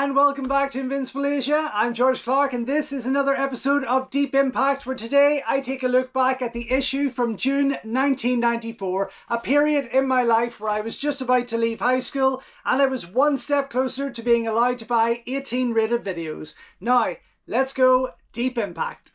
and welcome back to Invincible Asia. I'm George Clark and this is another episode of Deep Impact, where today I take a look back at the issue from June 1994, a period in my life where I was just about to leave high school and I was one step closer to being allowed to buy 18 rated videos. Now, let's go Deep Impact.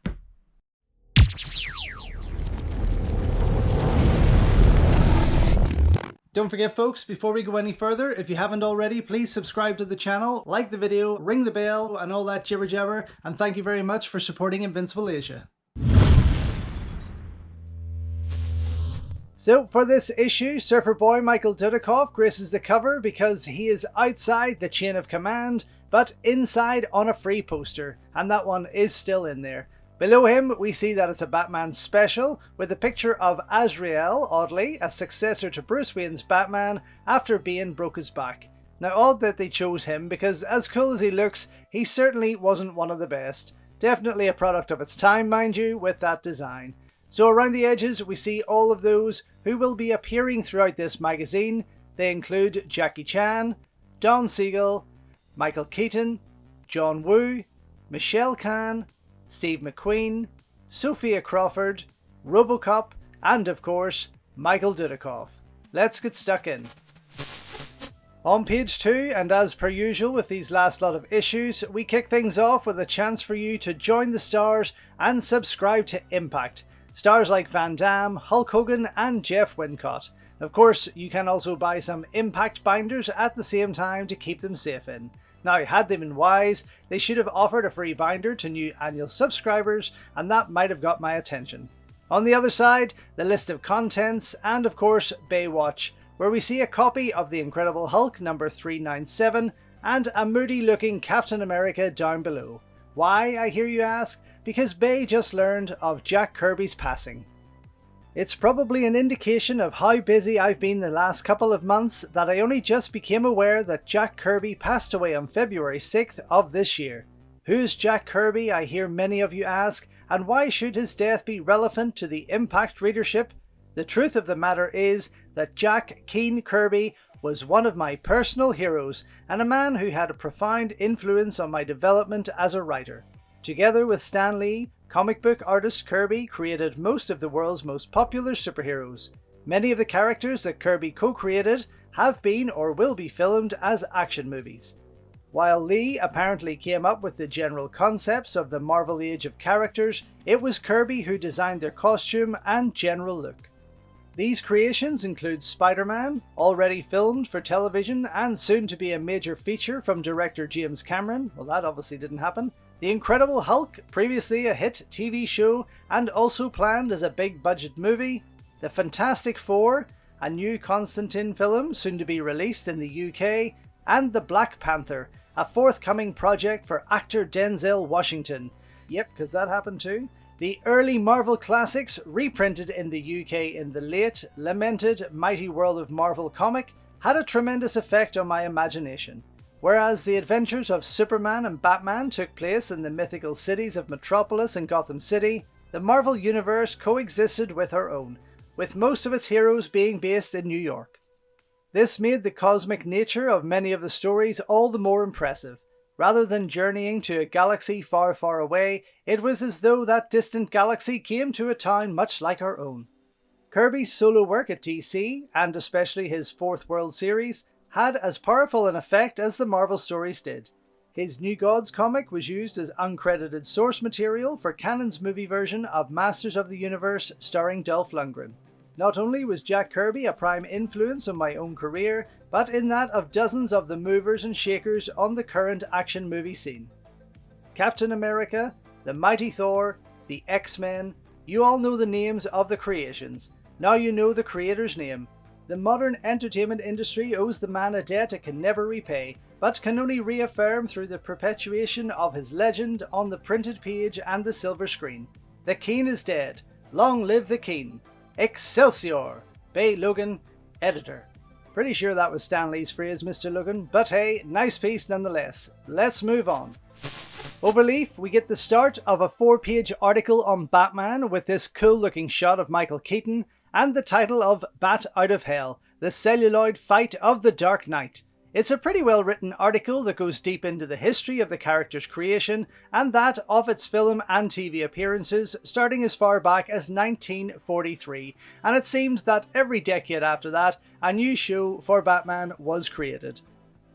Don't forget folks, before we go any further, if you haven't already, please subscribe to the channel, like the video, ring the bell and all that jibber jabber, and thank you very much for supporting Invincible Asia. So for this issue, surfer boy Michael Dudikoff graces the cover because he is outside the chain of command, but inside on a free poster, and that one is still in there. Below him, we see that it's a Batman special with a picture of Azrael, oddly, a successor to Bruce Wayne's Batman after Bane broke his back. Now, odd that they chose him because, as cool as he looks, he certainly wasn't one of the best. Definitely a product of its time, mind you, with that design. So around the edges, we see all of those who will be appearing throughout this magazine. They include Jackie Chan, Don Siegel, Michael Keaton, John Woo, Michelle Khan, Steve McQueen, Sophia Crawford, Robocop, and of course, Michael Dudikoff. Let's get stuck in. On page 2, and as per usual with these last lot of issues, we kick things off with a chance for you to join the stars and subscribe to Impact. Stars like Van Damme, Hulk Hogan, and Jeff Wincott. Of course, you can also buy some Impact binders at the same time to keep them safe in. Now, had they been wise, they should have offered a free binder to new annual subscribers, and that might have got my attention. On the other side, the list of contents, and of course, Baywatch, where we see a copy of The Incredible Hulk number 397, and a moody looking Captain America down below. Why, I hear you ask? Because Bay just learned of Jack Kirby's passing. It's probably an indication of how busy I've been the last couple of months that I only just became aware that Jack Kirby passed away on February 6th of this year. Who's Jack Kirby, I hear many of you ask, and why should his death be relevant to the Impact readership? The truth of the matter is that Jack Keen Kirby was one of my personal heroes and a man who had a profound influence on my development as a writer. Together with Stan Lee, comic book artist Kirby created most of the world's most popular superheroes. Many of the characters that Kirby co-created have been or will be filmed as action movies. While Lee apparently came up with the general concepts of the Marvel Age of characters, it was Kirby who designed their costume and general look. These creations include Spider-Man, already filmed for television and soon to be a major feature from director James Cameron. Well, that obviously didn't happen. The Incredible Hulk, previously a hit TV show and also planned as a big budget movie. The Fantastic Four, a new Constantine film soon to be released in the UK. And The Black Panther, a forthcoming project for actor Denzel Washington. Yep, because that happened too. The early Marvel classics, reprinted in the UK in the late, lamented Mighty World of Marvel comic, had a tremendous effect on my imagination. Whereas the adventures of Superman and Batman took place in the mythical cities of Metropolis and Gotham City, the Marvel Universe coexisted with our own, with most of its heroes being based in New York. This made the cosmic nature of many of the stories all the more impressive. Rather than journeying to a galaxy far, far away, it was as though that distant galaxy came to a town much like our own. Kirby's solo work at DC, and especially his Fourth World series, had as powerful an effect as the Marvel stories did. His New Gods comic was used as uncredited source material for Canon's movie version of Masters of the Universe starring Dolph Lundgren. Not only was Jack Kirby a prime influence on my own career, but in that of dozens of the movers and shakers on the current action movie scene. Captain America, the Mighty Thor, the X-Men, you all know the names of the creations. Now you know the creator's name. The modern entertainment industry owes the man a debt it can never repay, but can only reaffirm through the perpetuation of his legend on the printed page and the silver screen. The Keen is dead. Long live the Keen. Excelsior! Bay Logan, editor. Pretty sure that was Stan Lee's phrase, Mr. Logan, but hey, nice piece nonetheless. Let's move on. Overleaf, we get the start of a 4-page article on Batman with this cool looking shot of Michael Keaton and the title of Bat Out of Hell, the celluloid fight of the Dark Knight. It's a pretty well written article that goes deep into the history of the character's creation and that of its film and TV appearances starting as far back as 1943, and it seemed that every decade after that a new show for Batman was created.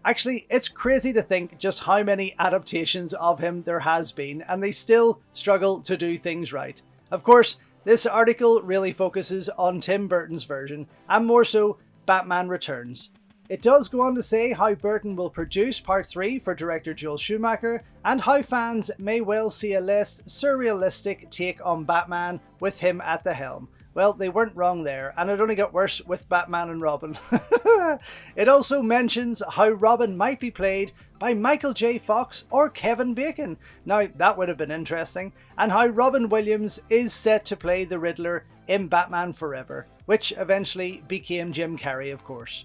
Actually, it's crazy to think just how many adaptations of him there has been, and they still struggle to do things right. Of course, this article really focuses on Tim Burton's version, and more so, Batman Returns. It does go on to say how Burton will produce Part 3 for director Joel Schumacher, and how fans may well see a less surrealistic take on Batman with him at the helm. Well, they weren't wrong there, and it only got worse with Batman and Robin. It also mentions how Robin might be played by Michael J. Fox or Kevin Bacon. Now, that would have been interesting. And how Robin Williams is set to play the Riddler in Batman Forever, which eventually became Jim Carrey, of course.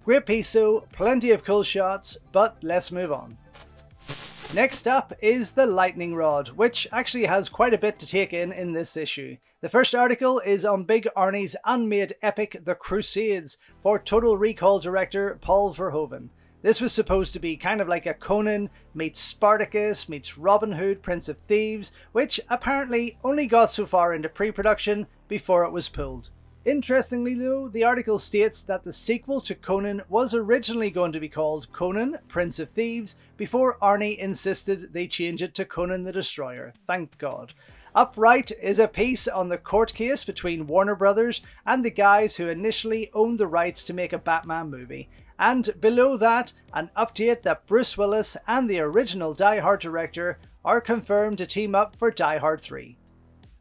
Great piece though, plenty of cool shots, but let's move on. Next up is the lightning rod, which actually has quite a bit to take in this issue. The first article is on Big Arnie's unmade epic The Crusades for Total Recall director Paul Verhoeven. This was supposed to be kind of like a Conan meets Spartacus meets Robin Hood Prince of Thieves, which apparently only got so far into pre-production before it was pulled. Interestingly though, the article states that the sequel to Conan was originally going to be called Conan, Prince of Thieves, before Arnie insisted they change it to Conan the Destroyer. Thank God. Upright is a piece on the court case between Warner Brothers and the guys who initially owned the rights to make a Batman movie. And below that, an update that Bruce Willis and the original Die Hard director are confirmed to team up for Die Hard 3.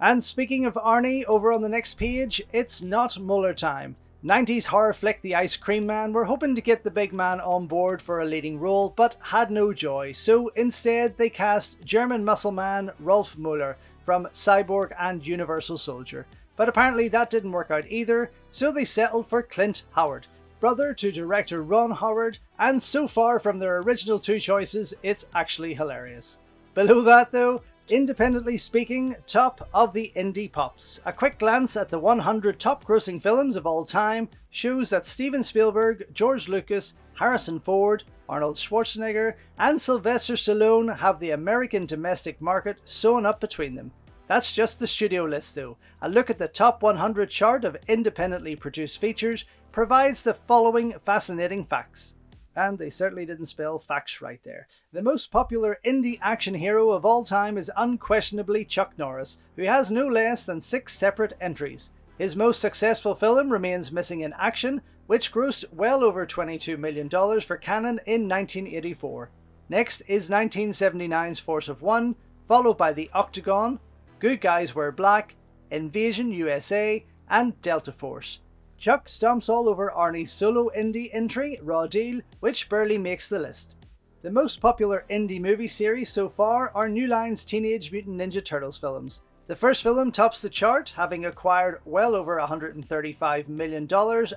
And speaking of Arnie, over on the next page, it's not Muller time. 90s horror flick The Ice Cream Man were hoping to get the big man on board for a leading role, but had no joy, so instead they cast German muscle man Rolf Muller from Cyborg and Universal Soldier. But apparently that didn't work out either, so they settled for Clint Howard, brother to director Ron Howard, and so far from their original two choices, it's actually hilarious. Below that though, independently speaking, top of the indie pops. A quick glance at the 100 top grossing films of all time shows that Steven Spielberg, George Lucas, Harrison Ford, Arnold Schwarzenegger and Sylvester Stallone have the American domestic market sewn up between them. That's just the studio list though. A look at the top 100 chart of independently produced features provides the following fascinating facts. And they certainly didn't spell facts right there. The most popular indie action hero of all time is unquestionably Chuck Norris, who has no less than 6 separate entries. His most successful film remains Missing in Action, which grossed well over $22 million for Cannon in 1984. Next is 1979's Force of One, followed by The Octagon, Good Guys Wear Black, Invasion USA, and Delta Force. Chuck stomps all over Arnie's solo indie entry, Raw Deal, which barely makes the list. The most popular indie movie series so far are New Line's Teenage Mutant Ninja Turtles films. The first film tops the chart, having acquired well over $135 million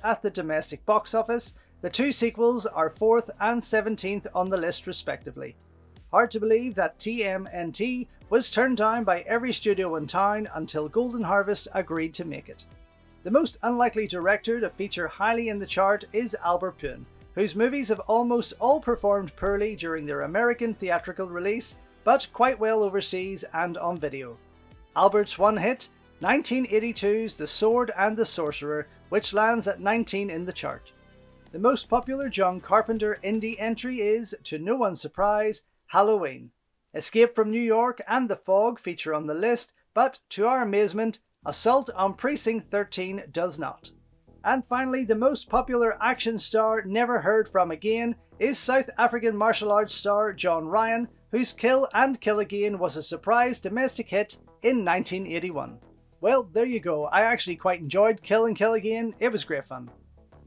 at the domestic box office. The two sequels are 4th and 17th on the list respectively. Hard to believe that TMNT was turned down by every studio in town until Golden Harvest agreed to make it. The most unlikely director to feature highly in the chart is Albert Pyun, whose movies have almost all performed poorly during their American theatrical release, but quite well overseas and on video. Albert's one hit, 1982's The Sword and the Sorcerer, which lands at 19 in the chart. The most popular John Carpenter indie entry is, to no one's surprise, Halloween. Escape from New York and The Fog feature on the list, but to our amazement, Assault on Precinct 13 does not. And finally, the most popular action star never heard from again is South African martial arts star John Ryan, whose Kill and Kill Again was a surprise domestic hit in 1981. Well, there you go. I actually quite enjoyed Kill and Kill Again. It was great fun.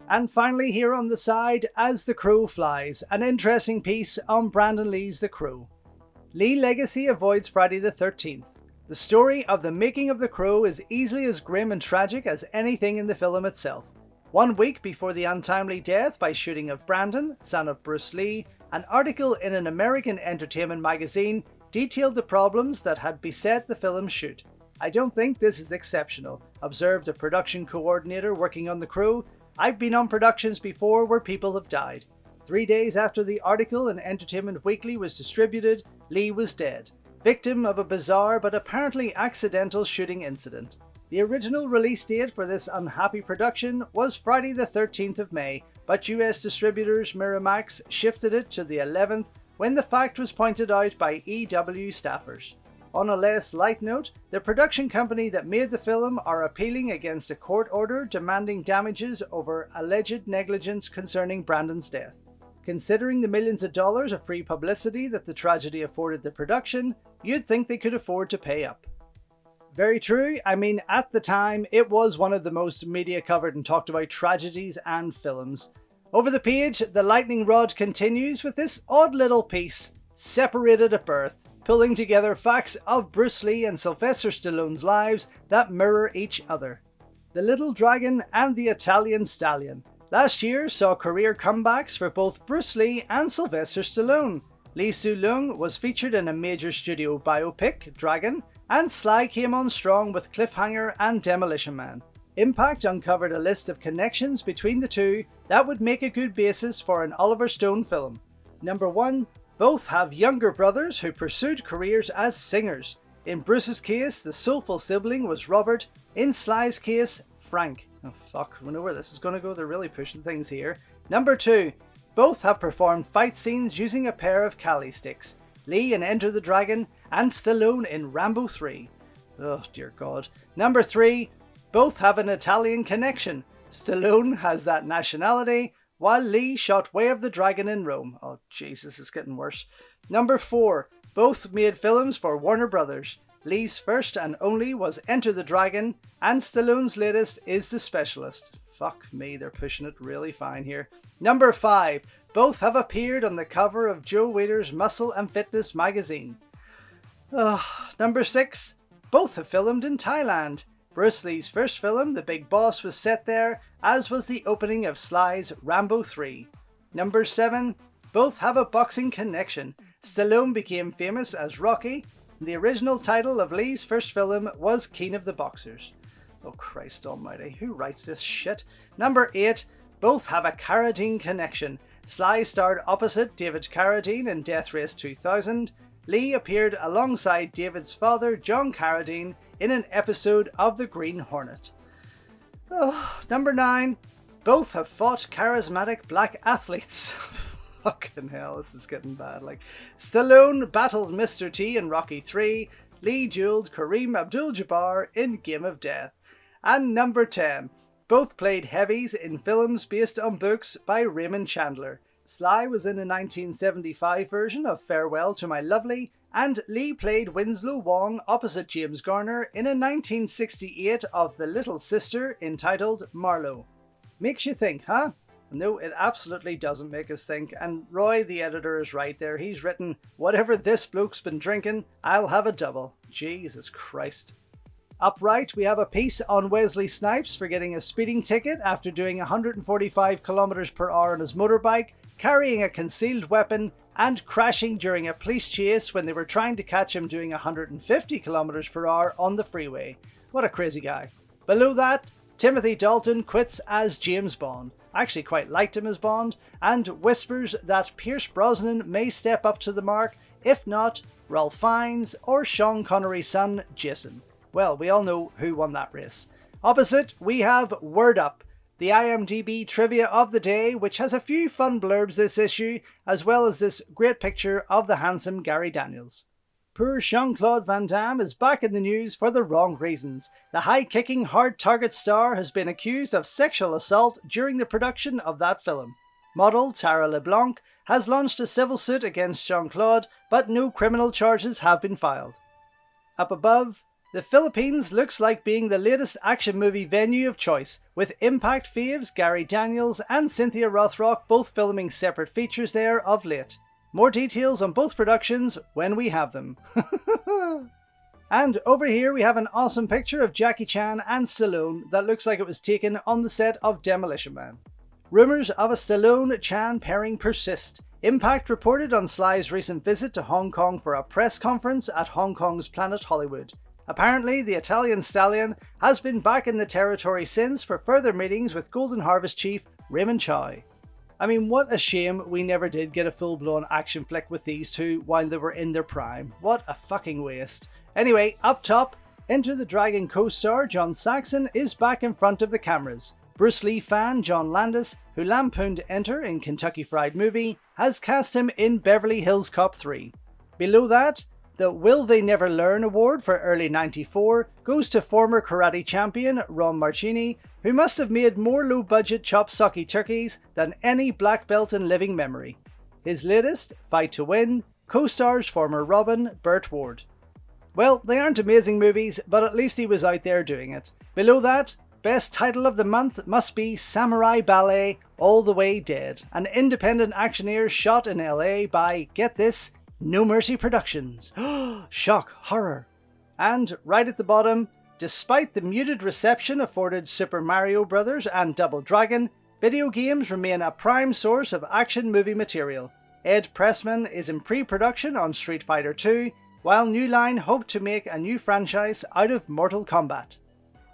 And finally, here on the side, As the Crow Flies, an interesting piece on Brandon Lee's The Crow. Lee Legacy avoids Friday the 13th. The story of the making of The Crow is easily as grim and tragic as anything in the film itself. 1 week before the untimely death by shooting of Brandon, son of Bruce Lee, an article in an American entertainment magazine detailed the problems that had beset the film's shoot. I don't think this is exceptional, observed a production coordinator working on The Crow. I've been on productions before where people have died. 3 days after the article in Entertainment Weekly was distributed, Lee was dead, victim of a bizarre but apparently accidental shooting incident. The original release date for this unhappy production was Friday the 13th of May, but US distributors Miramax shifted it to the 11th when the fact was pointed out by EW staffers. On a less light note, the production company that made the film are appealing against a court order demanding damages over alleged negligence concerning Brandon's death. Considering the millions of dollars of free publicity that the tragedy afforded the production, you'd think they could afford to pay up. Very true. I mean, at the time, it was one of the most media covered and talked about tragedies and films. Over the page, the lightning rod continues with this odd little piece, separated at birth, pulling together facts of Bruce Lee and Sylvester Stallone's lives that mirror each other. The Little Dragon and the Italian Stallion. Last year saw career comebacks for both Bruce Lee and Sylvester Stallone. Lee Soo-leung was featured in a major studio biopic, Dragon, and Sly came on strong with Cliffhanger and Demolition Man. Impact uncovered a list of connections between the two that would make a good basis for an Oliver Stone film. Number 1. Both have younger brothers who pursued careers as singers. In Bruce's case, the soulful sibling was Robert. In Sly's case, Frank. Oh fuck, we know where this is going to go. They're really pushing things here. Number 2. Both have performed fight scenes using a pair of Kali sticks. Lee in Enter the Dragon and Stallone in Rambo 3. Oh dear God. Number 3. Both have an Italian connection. Stallone has that nationality, while Lee shot Way of the Dragon in Rome. Oh Jesus, it's getting worse. Number 4. Both made films for Warner Brothers. Lee's first and only was Enter the Dragon, and Stallone's latest is The Specialist. Fuck me, they're pushing it really fine here. Number 5. Both have appeared on the cover of Joe Weider's Muscle and Fitness magazine. Number 6. Both have filmed in Thailand. Bruce Lee's first film, The Big Boss, was set there, as was the opening of Sly's Rambo 3. Number 7. Both have a boxing connection. Stallone became famous as Rocky. The original title of Lee's first film was King of the Boxers. Oh Christ almighty, who writes this shit? Number 8. Both have a Carradine connection. Sly starred opposite David Carradine in Death Race 2000. Lee appeared alongside David's father, John Carradine, in an episode of The Green Hornet. Number 9. Both have fought charismatic black athletes. Fucking hell, this is getting bad. Stallone battled Mr. T in Rocky 3. Lee dueled Kareem Abdul-Jabbar in Game of Death. And number 10. Both played heavies in films based on books by Raymond Chandler. Sly was in a 1975 version of Farewell to My Lovely, and Lee played Winslow Wong opposite James Garner in a 1968 of The Little Sister entitled Marlowe. Makes you think, huh? No, it absolutely doesn't make us think, and Roy, the editor, is right there. He's written, whatever this bloke's been drinking, I'll have a double. Jesus Christ. Upright, we have a piece on Wesley Snipes for getting a speeding ticket after doing 145 km per hour on his motorbike, carrying a concealed weapon, and crashing during a police chase when they were trying to catch him doing 150 km per hour on the freeway. What a crazy guy. Below that, Timothy Dalton quits as James Bond. I actually quite liked him as Bond, and whispers that Pierce Brosnan may step up to the mark, if not Ralph Fiennes or Sean Connery's son, Jason. Well, we all know who won that race. Opposite, we have Word Up, the IMDb trivia of the day, which has a few fun blurbs this issue, as well as this great picture of the handsome Gary Daniels. Poor Jean-Claude Van Damme is back in the news for the wrong reasons. The high-kicking, hard-target star has been accused of sexual assault during the production of that film. Model Tara LeBlanc has launched a civil suit against Jean-Claude, but no criminal charges have been filed. Up above, the Philippines looks like being the latest action movie venue of choice, with Impact faves Gary Daniels and Cynthia Rothrock both filming separate features there of late. More details on both productions when we have them. And over here we have an awesome picture of Jackie Chan and Stallone that looks like it was taken on the set of Demolition Man. Rumours of a Stallone-Chan pairing persist. Impact reported on Sly's recent visit to Hong Kong for a press conference at Hong Kong's Planet Hollywood. Apparently, the Italian Stallion has been back in the territory since for further meetings with Golden Harvest chief Raymond Chow. I mean, what a shame we never did get a full-blown action flick with these two while they were in their prime. What a fucking waste. Anyway, up top, Enter the Dragon co-star John Saxon is back in front of the cameras. Bruce Lee fan John Landis, who lampooned Enter in Kentucky Fried Movie, has cast him in Beverly Hills Cop 3. Below that, the Will They Never Learn award for early '94 goes to former karate champion Ron Marchini, who must have made more low-budget chop sucky turkeys than any black belt in living memory. His latest, Fight to Win, co-stars former Robin, Burt Ward. Well, they aren't amazing movies, but at least he was out there doing it. Below that, best title of the month must be Samurai Ballet All the Way Dead, an independent actioneer shot in LA by, get this, No Mercy Productions. Shock, horror. And right at the bottom, despite the muted reception afforded Super Mario Bros. And Double Dragon, video games remain a prime source of action movie material. Ed Pressman is in pre-production on Street Fighter 2, while New Line hope to make a new franchise out of Mortal Kombat.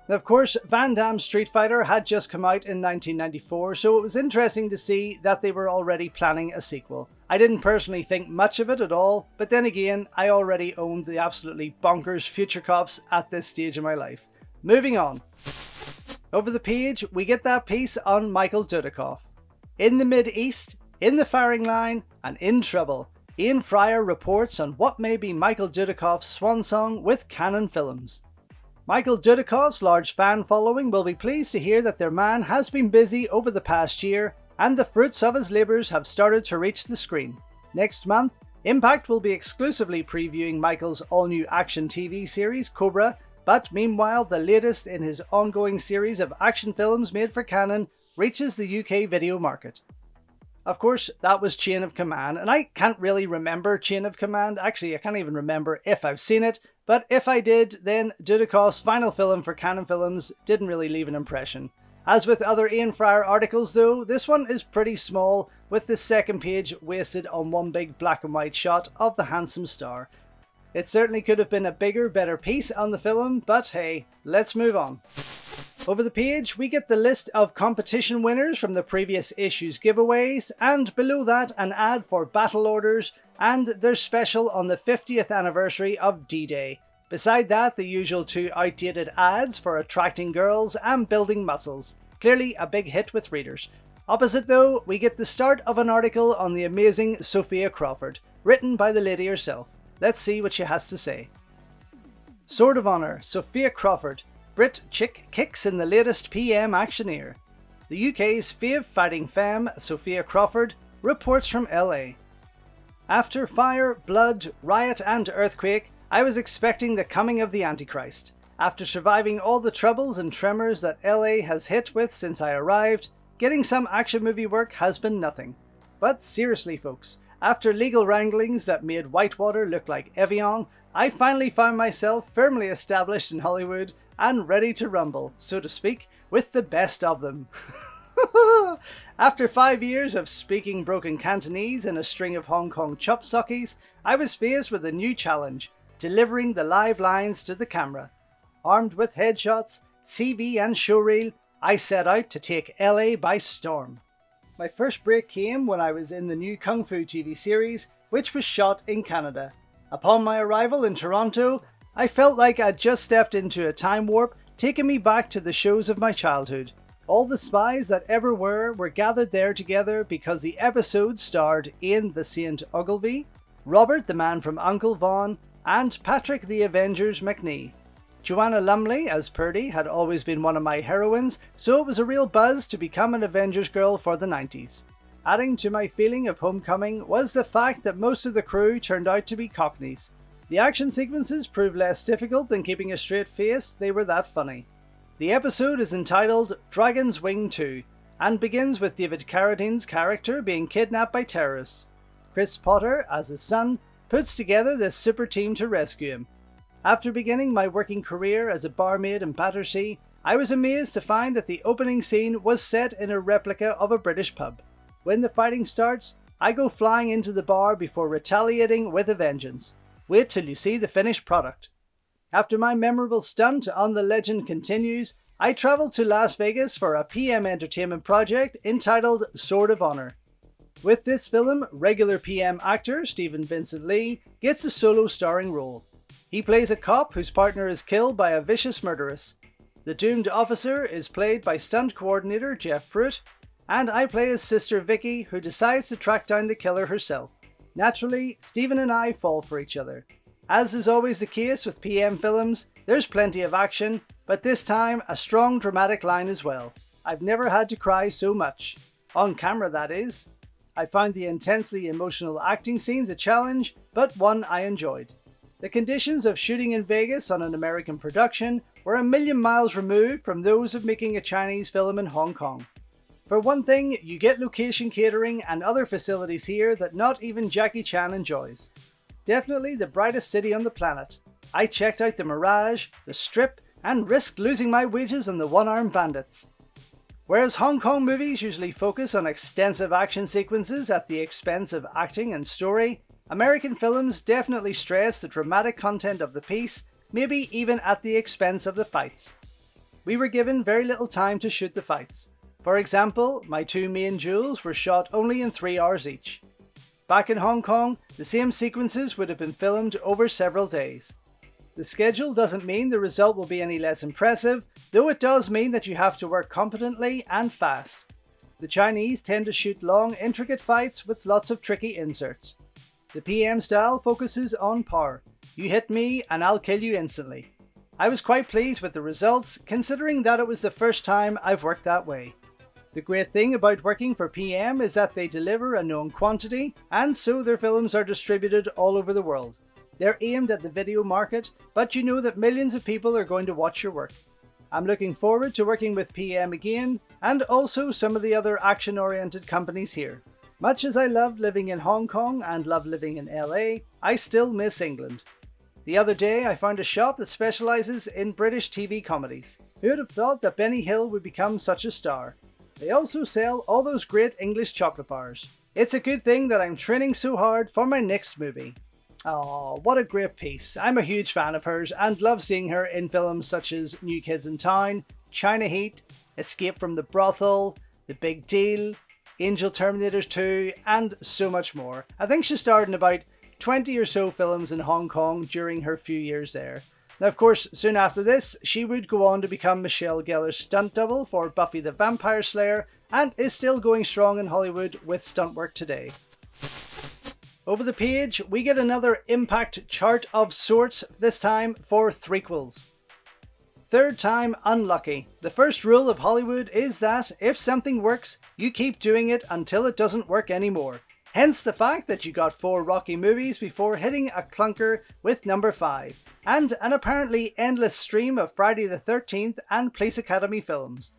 Of course, Van Damme's Street Fighter had just come out in 1994, so it was interesting to see that they were already planning a sequel. I didn't personally think much of it at all, but then again, I already owned the absolutely bonkers Future Cops at this stage of my life. Moving on. Over the page, we get that piece on Michael Dudikoff. In the Mid-East, in the firing line, and in trouble, Ian Fryer reports on what may be Michael Dudikoff's swan song with Cannon Films. Michael Dudikoff's large fan following will be pleased to hear that their man has been busy over the past year and the fruits of his labours have started to reach the screen. Next month, Impact will be exclusively previewing Michael's all-new action TV series Cobra, but meanwhile the latest in his ongoing series of action films made for Cannon reaches the UK video market. Of course, that was Chain of Command, and I can't really remember Chain of Command. Actually, I can't even remember if I've seen it, but if I did, then Dudikoff's final film for Cannon Films didn't really leave an impression. As with other Ian Fryer articles though, this one is pretty small, with the second page wasted on one big black and white shot of the handsome star. It certainly could have been a bigger, better piece on the film, but hey, let's move on. Over the page, we get the list of competition winners from the previous issue's giveaways, and below that an ad for battle orders and their special on the 50th anniversary of D-Day. Beside that, the usual two outdated ads for attracting girls and building muscles. Clearly a big hit with readers. Opposite though, we get the start of an article on the amazing Sophia Crawford, written by the lady herself. Let's see what she has to say. Sword of Honour, Sophia Crawford. Brit chick kicks in the latest PM actioneer. The UK's fave fighting femme, Sophia Crawford, reports from LA. After fire, blood, riot and earthquake, I was expecting the coming of the Antichrist. After surviving all the troubles and tremors that LA has hit with since I arrived, getting some action movie work has been nothing. But seriously folks, after legal wranglings that made Whitewater look like Evian, I finally found myself firmly established in Hollywood and ready to rumble, so to speak, with the best of them. After 5 years of speaking broken Cantonese and a string of Hong Kong chop sockies, I was faced with a new challenge, delivering the live lines to the camera. Armed with headshots, CV and showreel, I set out to take LA by storm. My first break came when I was in the new Kung Fu TV series, which was shot in Canada. Upon my arrival in Toronto, I felt like I'd just stepped into a time warp, taking me back to the shows of my childhood. All the spies that ever were gathered there together because the episode starred Ian the Saint Ogilvy, Robert the Man from Uncle Vaughan, and Patrick the Avengers McNee. Joanna Lumley as Purdy had always been one of my heroines, so it was a real buzz to become an Avengers girl for the 90s. Adding to my feeling of homecoming was the fact that most of the crew turned out to be Cockneys. The action sequences proved less difficult than keeping a straight face, they were that funny. The episode is entitled Dragon's Wing 2 and begins with David Carradine's character being kidnapped by terrorists. Chris Potter, as his son, puts together this super team to rescue him. After beginning my working career as a barmaid in Battersea, I was amazed to find that the opening scene was set in a replica of a British pub. When the fighting starts, I go flying into the bar before retaliating with a vengeance. Wait till you see the finished product. After my memorable stunt on The Legend Continues, I travelled to Las Vegas for a PM entertainment project entitled Sword of Honor. With this film, regular PM actor Stephen Vincent Lee gets a solo starring role. He plays a cop whose partner is killed by a vicious murderess. The doomed officer is played by stunt coordinator Jeff Pruitt, and I play his sister Vicky, who decides to track down the killer herself. Naturally, Stephen and I fall for each other. As is always the case with PM films, there's plenty of action, but this time a strong dramatic line as well. I've never had to cry so much. On camera, that is. I found the intensely emotional acting scenes a challenge, but one I enjoyed. The conditions of shooting in Vegas on an American production were a million miles removed from those of making a Chinese film in Hong Kong. For one thing, you get location catering and other facilities here that not even Jackie Chan enjoys. Definitely the brightest city on the planet. I checked out the Mirage, the Strip, and risked losing my wages on the one-armed bandits. Whereas Hong Kong movies usually focus on extensive action sequences at the expense of acting and story, American films definitely stress the dramatic content of the piece, maybe even at the expense of the fights. We were given very little time to shoot the fights. For example, my two main duels were shot only in 3 hours each. Back in Hong Kong, the same sequences would have been filmed over several days. The schedule doesn't mean the result will be any less impressive, though it does mean that you have to work competently and fast. The Chinese tend to shoot long, intricate fights with lots of tricky inserts. The PM style focuses on power. You hit me and I'll kill you instantly. I was quite pleased with the results, considering that it was the first time I've worked that way. The great thing about working for PM is that they deliver a known quantity, and so their films are distributed all over the world. They're aimed at the video market, but you know that millions of people are going to watch your work. I'm looking forward to working with PM again, and also some of the other action-oriented companies here. Much as I loved living in Hong Kong and love living in LA, I still miss England. The other day I found a shop that specialises in British TV comedies. Who would have thought that Benny Hill would become such a star? They also sell all those great English chocolate bars. It's a good thing that I'm training so hard for my next movie. Oh, what a great piece. I'm a huge fan of hers and love seeing her in films such as New Kids in Town, China Heat, Escape from the Brothel, The Big Deal, Angel Terminators 2, and so much more. I think she starred in about 20 or so films in Hong Kong during her few years there. Now, of course, soon after this, she would go on to become Michelle Gellar's stunt double for Buffy the Vampire Slayer and is still going strong in Hollywood with stunt work today. Over the page, we get another impact chart of sorts, this time for threequels. Third time unlucky. The first rule of Hollywood is that if something works, you keep doing it until it doesn't work anymore. Hence the fact that you got 4 Rocky movies before hitting a clunker with number 5, and an apparently endless stream of Friday the 13th and Police Academy films.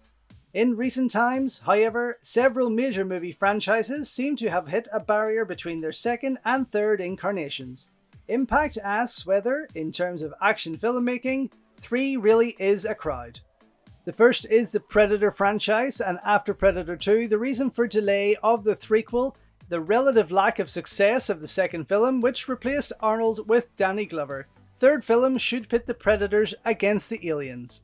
In recent times, however, several major movie franchises seem to have hit a barrier between their second and third incarnations. Impact asks whether, in terms of action filmmaking, 3 really is a crowd. The first is the Predator franchise, and after Predator 2, the reason for delay of the threequel, the relative lack of success of the second film, which replaced Arnold with Danny Glover. Third film should pit the Predators against the aliens.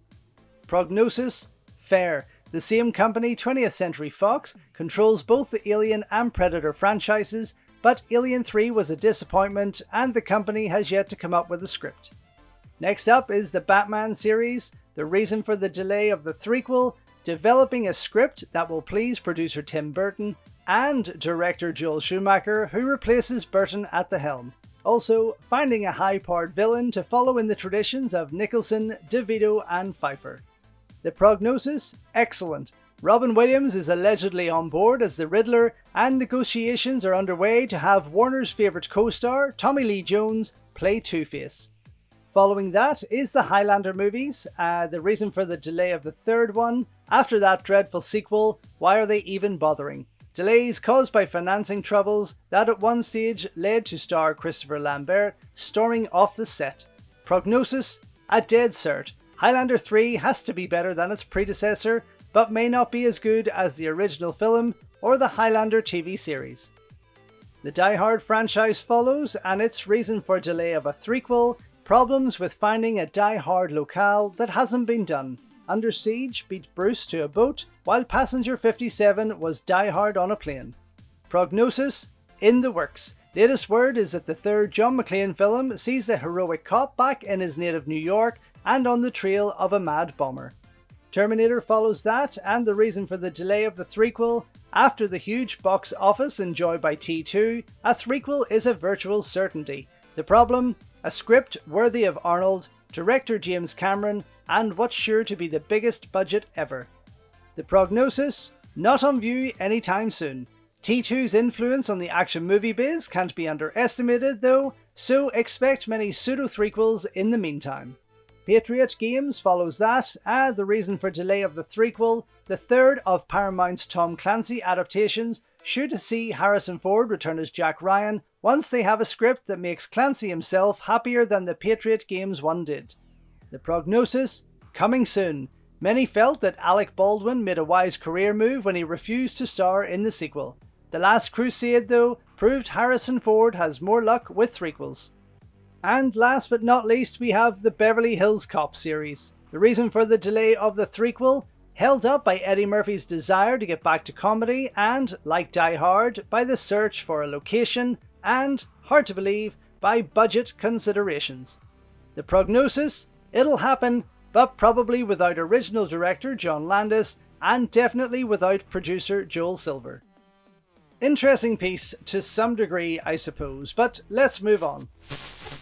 Prognosis? Fair. The same company, 20th Century Fox, controls both the Alien and Predator franchises, but Alien 3 was a disappointment and the company has yet to come up with a script. Next up is the Batman series. The reason for the delay of the threequel, developing a script that will please producer Tim Burton and director Joel Schumacher, who replaces Burton at the helm. Also, finding a high-powered villain to follow in the traditions of Nicholson, DeVito and Pfeiffer. The prognosis? Excellent. Robin Williams is allegedly on board as the Riddler, and negotiations are underway to have Warner's favourite co-star, Tommy Lee Jones, play Two-Face. Following that is the Highlander movies. The reason for the delay of the third one, after that dreadful sequel, why are they even bothering? Delays caused by financing troubles that at one stage led to star Christopher Lambert storming off the set. Prognosis? A dead cert. Highlander 3 has to be better than its predecessor, but may not be as good as the original film or the Highlander TV series. The Die Hard franchise follows, and its reason for delay of a threequel, problems with finding a Die Hard locale that hasn't been done. Under Siege beat Bruce to a boat, while Passenger 57 was Die Hard on a plane. Prognosis? In the works. Latest word is that the third John McClane film sees the heroic cop back in his native New York and on the trail of a mad bomber. Terminator follows that, and the reason for the delay of the threequel: after the huge box office enjoyed by T2, a threequel is a virtual certainty. The problem? A script worthy of Arnold, director James Cameron, and what's sure to be the biggest budget ever. The prognosis? Not on view anytime soon. T2's influence on the action movie biz can't be underestimated though, so expect many pseudo-threequels in the meantime. Patriot Games follows that, and the reason for delay of the threequel: the third of Paramount's Tom Clancy adaptations should see Harrison Ford return as Jack Ryan once they have a script that makes Clancy himself happier than the Patriot Games one did. The prognosis? Coming soon. Many felt that Alec Baldwin made a wise career move when he refused to star in the sequel. The Last Crusade, though, proved Harrison Ford has more luck with threequels. And last but not least, we have the Beverly Hills Cop series. The reason for the delay of the threequel? Held up by Eddie Murphy's desire to get back to comedy and, like Die Hard, by the search for a location and, hard to believe, by budget considerations. The prognosis? It'll happen, but probably without original director John Landis and definitely without producer Joel Silver. Interesting piece to some degree, I suppose, but let's move on.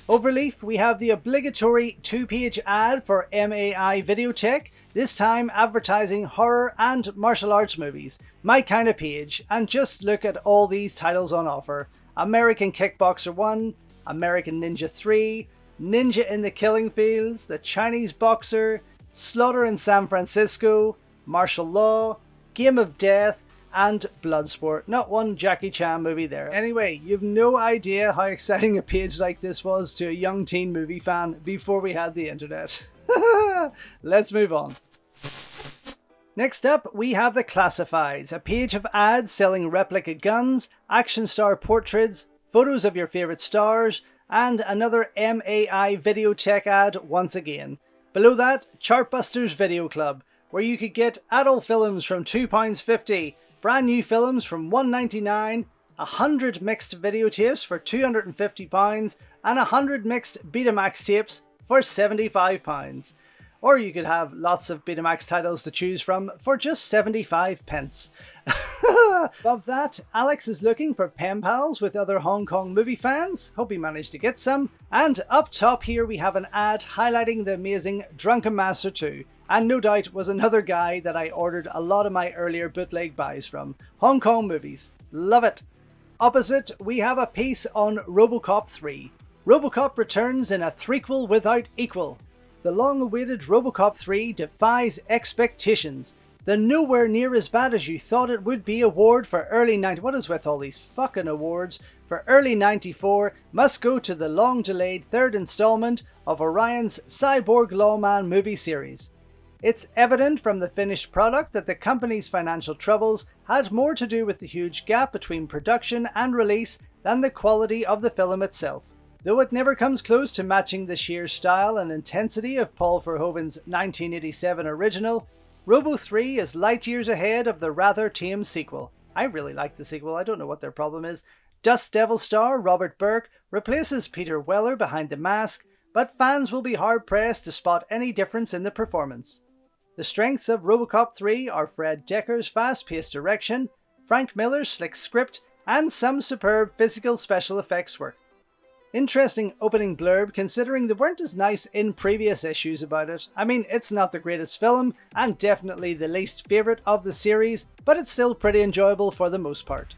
Overleaf, we have the obligatory 2-page ad for MAI Videotech, this time advertising horror and martial arts movies. My kind of page, and just look at all these titles on offer. American Kickboxer 1, American Ninja 3, Ninja in the Killing Fields, The Chinese Boxer, Slaughter in San Francisco, Martial Law, Game of Death, and Bloodsport. Not one Jackie Chan movie there. Anyway, you've no idea how exciting a page like this was to a young teen movie fan before we had the internet. Let's move on. Next up, we have the Classifieds, a page of ads selling replica guns, action star portraits, photos of your favourite stars, and another MAI Videotech ad once again. Below that, Chartbusters Video Club, where you could get adult films from £2.50, brand new films from £1.99, 100 mixed videotapes for £250, and 100 mixed Betamax tapes for £75. Or you could have lots of Betamax titles to choose from for just 75 pence. Above that, Alex is looking for pen pals with other Hong Kong movie fans. Hope he managed to get some. And up top here we have an ad highlighting the amazing Drunken Master 2. And no doubt was another guy that I ordered a lot of my earlier bootleg buys from. Hong Kong movies. Love it. Opposite, we have a piece on RoboCop 3. RoboCop returns in a threequel without equal. The long-awaited RoboCop 3 defies expectations. The nowhere near as bad as you thought it would be award for early 90... What is with all these fucking awards? For early 94 must go to the long-delayed third installment of Orion's Cyborg Lawman movie series. It's evident from the finished product that the company's financial troubles had more to do with the huge gap between production and release than the quality of the film itself. Though it never comes close to matching the sheer style and intensity of Paul Verhoeven's 1987 original, Robo 3 is light years ahead of the rather tame sequel. I really like the sequel, I don't know what their problem is. Dust Devil star Robert Burke replaces Peter Weller behind the mask, but fans will be hard-pressed to spot any difference in the performance. The strengths of RoboCop 3 are Fred Decker's fast-paced direction, Frank Miller's slick script, and some superb physical special effects work. Interesting opening blurb considering they weren't as nice in previous issues about it. I mean, it's not the greatest film, and definitely the least favourite of the series, but it's still pretty enjoyable for the most part.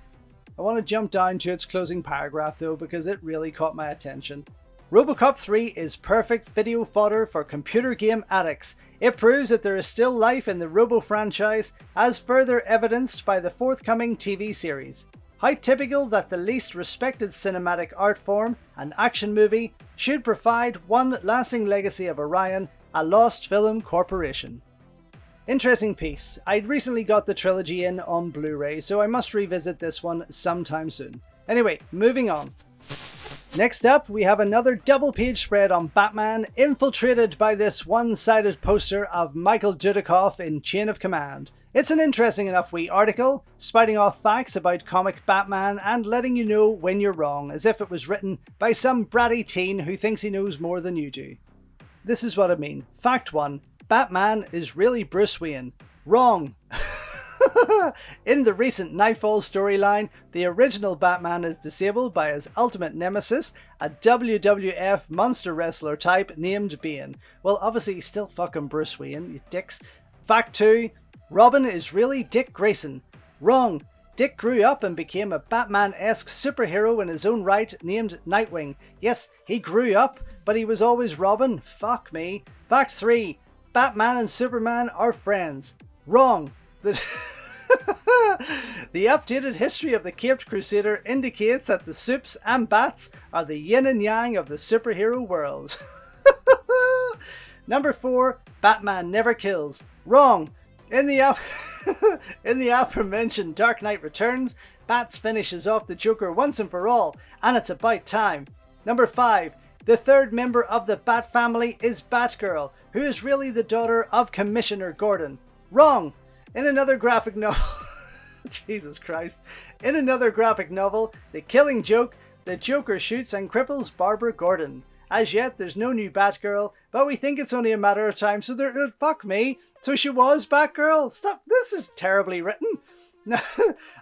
I want to jump down to its closing paragraph though, because it really caught my attention. RoboCop 3 is perfect video fodder for computer game addicts. It proves that there is still life in the Robo franchise, as further evidenced by the forthcoming TV series. How typical that the least respected cinematic art form, an action movie, should provide one lasting legacy of Orion, a lost film corporation. Interesting piece. I'd recently got the trilogy in on Blu-ray, so I must revisit this one sometime soon. Anyway, moving on. Next up, we have another double-page spread on Batman, infiltrated by this one-sided poster of Michael Dudikoff in Chain of Command. It's an interesting enough wee article, spouting off facts about comic Batman and letting you know when you're wrong, as if it was written by some bratty teen who thinks he knows more than you do. This is what I mean. Fact 1. Batman is really Bruce Wayne. Wrong. In the recent Nightfall storyline, the original Batman is disabled by his ultimate nemesis, a WWF monster wrestler type named Bane. Well, obviously he's still fucking Bruce Wayne, you dicks. Fact 2. Robin is really Dick Grayson. Wrong. Dick grew up and became a Batman-esque superhero in his own right named Nightwing. Yes, he grew up, but he was always Robin. Fuck me. Fact 3. Batman and Superman are friends. Wrong. The updated history of the Caped Crusader indicates that the Supes and Bats are the yin and yang of the superhero world. Number 4. Batman never kills. Wrong. In the aforementioned Dark Knight Returns, Bats finishes off the Joker once and for all, and it's about time. Number 5. The third member of the Bat family is Batgirl, who is really the daughter of Commissioner Gordon. Wrong. In another graphic novel, Jesus Christ. In another graphic novel, The Killing Joke, the Joker shoots and cripples Barbara Gordon. As yet, there's no new Batgirl, but we think it's only a matter of time, so fuck me. So she was Batgirl? Stop, this is terribly written.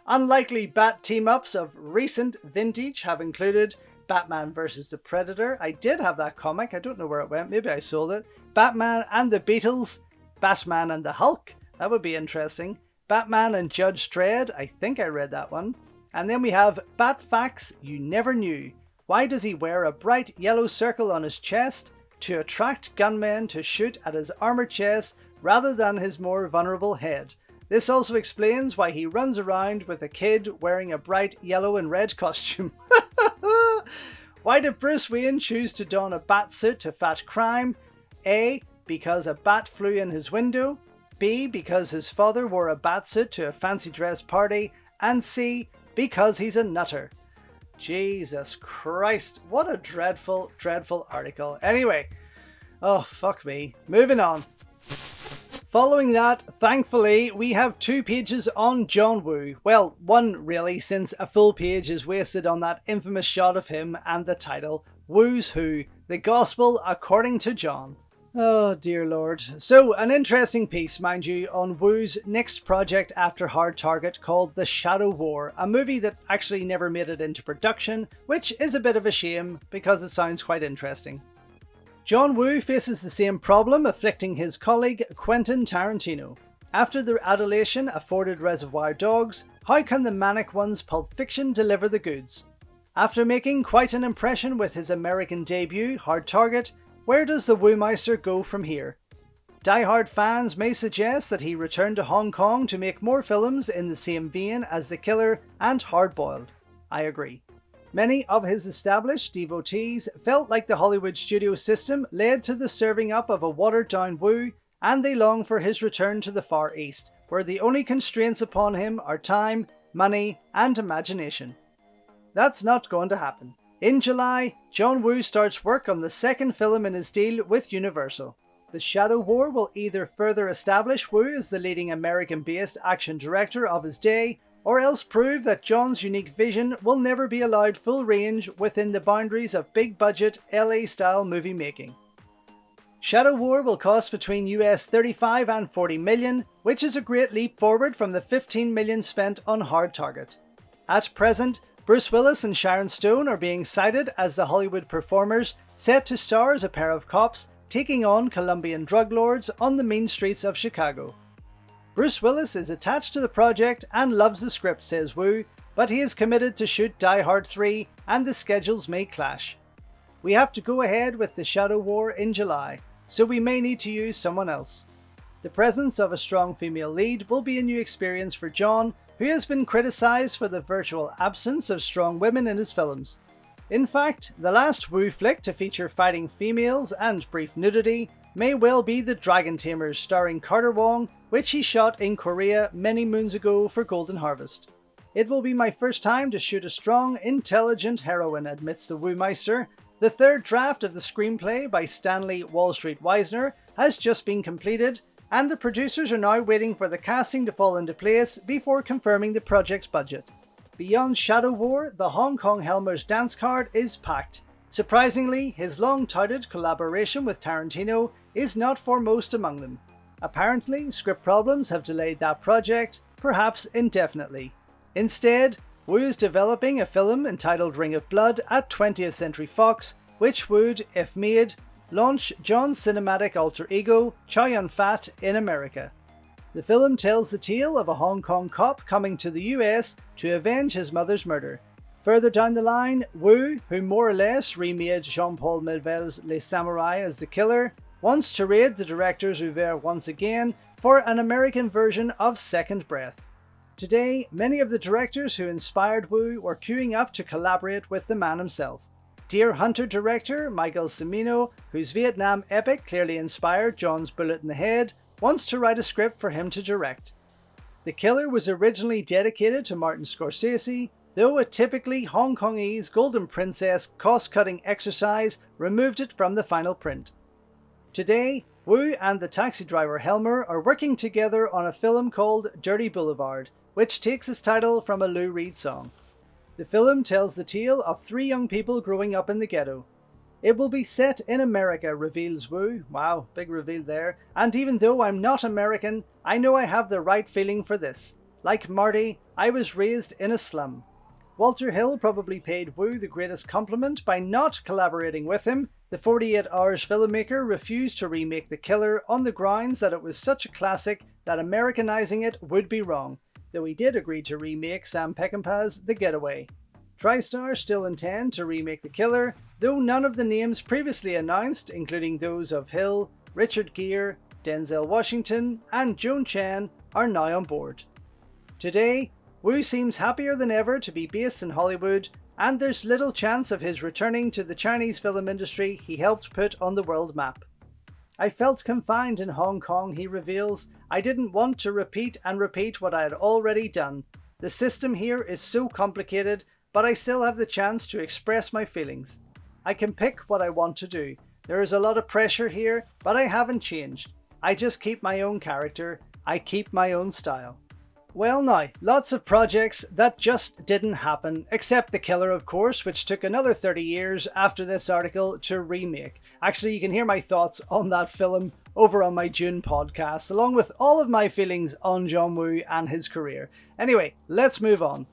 Unlikely Bat team-ups of recent vintage have included Batman vs. the Predator. I did have that comic, I don't know where it went, maybe I sold it. Batman and the Beatles, Batman and the Hulk. That would be interesting. Batman and Judge Dredd. I think I read that one. And then we have Bat Facts You Never Knew. Why does he wear a bright yellow circle on his chest? To attract gunmen to shoot at his armored chest rather than his more vulnerable head. This also explains why he runs around with a kid wearing a bright yellow and red costume. Why did Bruce Wayne choose to don a bat suit to fight crime? A. Because a bat flew in his window. B. Because his father wore a batsuit to a fancy dress party. And C. Because he's a nutter. Jesus Christ, what a dreadful, dreadful article. Anyway, oh fuck me. Moving on. Following that, thankfully, we have 2 pages on John Woo. Well, 1 really, since a full page is wasted on that infamous shot of him and the title, Woo's Who, the Gospel According to John. Oh dear lord. So, an interesting piece, mind you, on Woo's next project after Hard Target called The Shadow War, a movie that actually never made it into production, which is a bit of a shame because it sounds quite interesting. John Woo faces the same problem afflicting his colleague Quentin Tarantino. After the adulation afforded Reservoir Dogs, how can the manic one's Pulp Fiction deliver the goods? After making quite an impression with his American debut, Hard Target, where does the Woomeister go from here? Die-hard fans may suggest that he return to Hong Kong to make more films in the same vein as The Killer and Hard Boiled. I agree. Many of his established devotees felt like the Hollywood studio system led to the serving up of a watered-down Woo, and they long for his return to the Far East, where the only constraints upon him are time, money, and imagination. That's not going to happen. In July, John Woo starts work on the second film in his deal with Universal. The Shadow War will either further establish Woo as the leading American-based action director of his day, or else prove that John's unique vision will never be allowed full range within the boundaries of big-budget LA-style movie making. Shadow War will cost between US 35 and 40 million, which is a great leap forward from the 15 million spent on Hard Target. At present, Bruce Willis and Sharon Stone are being cited as the Hollywood performers set to star as a pair of cops taking on Colombian drug lords on the mean streets of Chicago. Bruce Willis is attached to the project and loves the script, says Woo, but he is committed to shoot Die Hard 3 and the schedules may clash. We have to go ahead with the Shadow War in July, so we may need to use someone else. The presence of a strong female lead will be a new experience for John, who has been criticised for the virtual absence of strong women in his films. In fact, the last Woo flick to feature fighting females and brief nudity may well be The Dragon Tamers starring Carter Wong, which he shot in Korea many moons ago for Golden Harvest. It will be my first time to shoot a strong, intelligent heroine, admits the Woo-meister. The third draft of the screenplay by Stanley Wall Street Wisner has just been completed, and the producers are now waiting for the casting to fall into place before confirming the project's budget. Beyond Shadow War, the Hong Kong Helmer's dance card is packed. Surprisingly, his long-touted collaboration with Tarantino is not foremost among them. Apparently, script problems have delayed that project, perhaps indefinitely. Instead, Woo is developing a film entitled Ring of Blood at 20th Century Fox, which would, if made, launch John's cinematic alter ego, Chow Yun-fat, in America. The film tells the tale of a Hong Kong cop coming to the US to avenge his mother's murder. Further down the line, Woo, who more or less remade Jean-Paul Melville's Les Samurai as the killer, wants to raid the director's oeuvre once again for an American version of Second Breath. Today, many of the directors who inspired Woo were queuing up to collaborate with the man himself. Deer Hunter director Michael Cimino, whose Vietnam epic clearly inspired John's Bullet in the Head, wants to write a script for him to direct. The Killer was originally dedicated to Martin Scorsese, though a typically Hong Kongese Golden Princess cost-cutting exercise removed it from the final print. Today, Woo and the taxi driver Helmer are working together on a film called Dirty Boulevard, which takes its title from a Lou Reed song. The film tells the tale of three young people growing up in the ghetto. It will be set in America, reveals Woo. Wow, big reveal there. And even though I'm not American, I know I have the right feeling for this. Like Marty, I was raised in a slum. Walter Hill probably paid Woo the greatest compliment by not collaborating with him. The 48 Hours filmmaker refused to remake The Killer on the grounds that it was such a classic that Americanizing it would be wrong, though he did agree to remake Sam Peckinpah's The Getaway. TriStar still intend to remake The Killer, though none of the names previously announced, including those of Hill, Richard Gere, Denzel Washington and Joan Chen, are now on board. Today, Woo seems happier than ever to be based in Hollywood, and there's little chance of his returning to the Chinese film industry he helped put on the world map. I felt confined in Hong Kong, he reveals. I didn't want to repeat what I had already done. The system here is so complicated, but I still have the chance to express my feelings. I can pick what I want to do. There is a lot of pressure here, but I haven't changed. I just keep my own character. I keep my own style. Well now, lots of projects that just didn't happen, except The Killer of course, which took another 30 years after this article to remake. Actually, you can hear my thoughts on that film over on my June podcast, along with all of my feelings on John Woo and his career. Anyway, let's move on.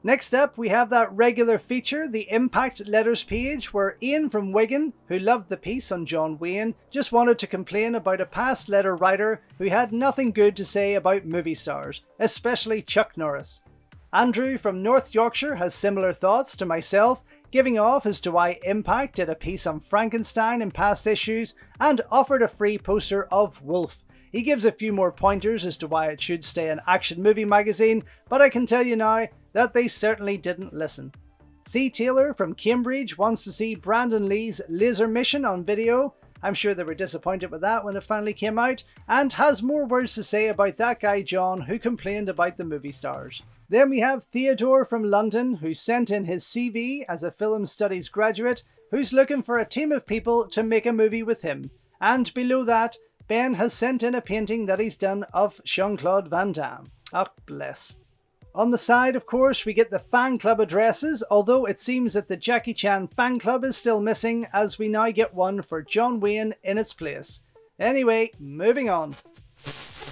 Next up, we have that regular feature, the Impact Letters page, where Ian from Wigan, who loved the piece on John Wayne, just wanted to complain about a past letter writer who had nothing good to say about movie stars, especially Chuck Norris. Andrew from North Yorkshire has similar thoughts to myself, giving off as to why Impact did a piece on Frankenstein in past issues and offered a free poster of Wolf. He gives a few more pointers as to why it should stay an action movie magazine, but I can tell you now that they certainly didn't listen. C. Taylor from Cambridge wants to see Brandon Lee's Laser Mission on video. I'm sure they were disappointed with that when it finally came out, and has more words to say about that guy John who complained about the movie stars. Then we have Theodore from London, who sent in his CV as a film studies graduate who's looking for a team of people to make a movie with him. And below that, Ben has sent in a painting that he's done of Jean-Claude Van Damme. Oh, bless. On the side, of course, we get the fan club addresses, although it seems that the Jackie Chan fan club is still missing, as we now get one for John Wayne in its place. Anyway, moving on.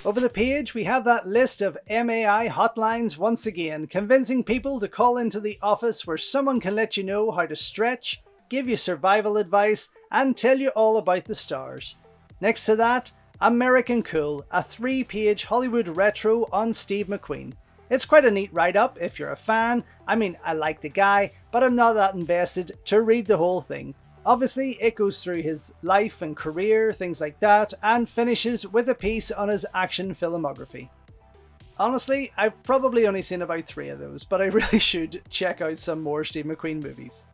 Over the page, we have that list of MAI hotlines once again, convincing people to call into the office where someone can let you know how to stretch, give you survival advice, and tell you all about the stars. Next to that, American Cool, a 3-page Hollywood retro on Steve McQueen. It's quite a neat write-up if you're a fan. I mean, I like the guy, but I'm not that invested to read the whole thing. Obviously, it goes through his life and career, things like that, and finishes with a piece on his action filmography. Honestly, I've probably only seen about 3 of those, but I really should check out some more Steve McQueen movies.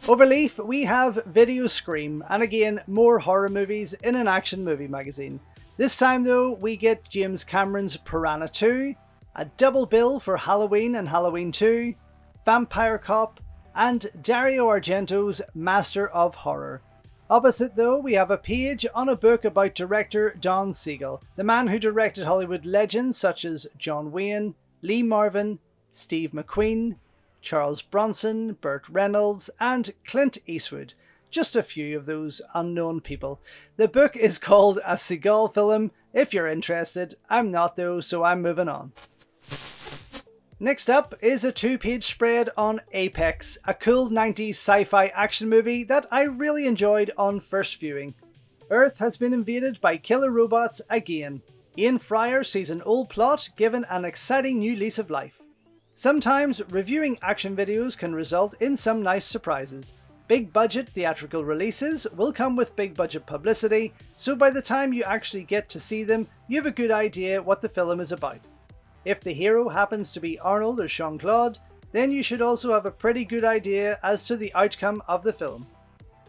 Over Leaf, we have Video Scream, and again, more horror movies in an action movie magazine. This time though, we get James Cameron's Piranha 2, a double bill for Halloween and Halloween 2, Vampire Cop, and Dario Argento's Master of Horror. Opposite though, we have a page on a book about director Don Siegel, the man who directed Hollywood legends such as John Wayne, Lee Marvin, Steve McQueen, Charles Bronson, Burt Reynolds, and Clint Eastwood. Just a few of those unknown people. The book is called A Seagal Film, if you're interested. I'm not though, so I'm moving on. Next up is a 2-page spread on Apex, a cool 90s sci-fi action movie that I really enjoyed on first viewing. Earth has been invaded by killer robots again. Ian Fryer sees an old plot given an exciting new lease of life. Sometimes reviewing action videos can result in some nice surprises. Big budget theatrical releases will come with big budget publicity, so by the time you actually get to see them, you have a good idea what the film is about. If the hero happens to be Arnold or Jean-Claude, then you should also have a pretty good idea as to the outcome of the film.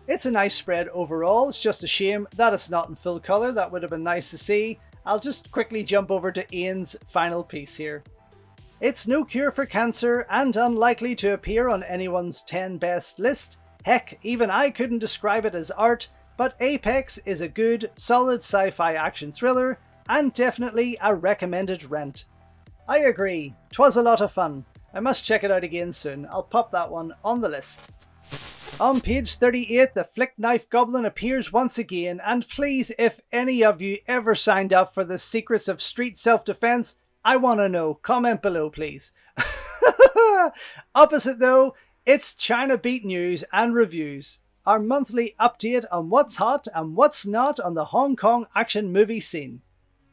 It's a nice spread overall, it's just a shame that it's not in full colour, that would have been nice to see. I'll just quickly jump over to Ian's final piece here. It's no cure for cancer and unlikely to appear on anyone's 10 best list. Heck, even I couldn't describe it as art, but Apex is a good, solid sci-fi action thriller and definitely a recommended rent. I agree, 'twas a lot of fun. I must check it out again soon. I'll pop that one on the list. On page 38, the Flick Knife Goblin appears once again, and please, if any of you ever signed up for the Secrets of Street Self-Defense, I want to know. Comment below, please. Opposite though, it's China Beat News and Reviews, our monthly update on what's hot and what's not on the Hong Kong action movie scene.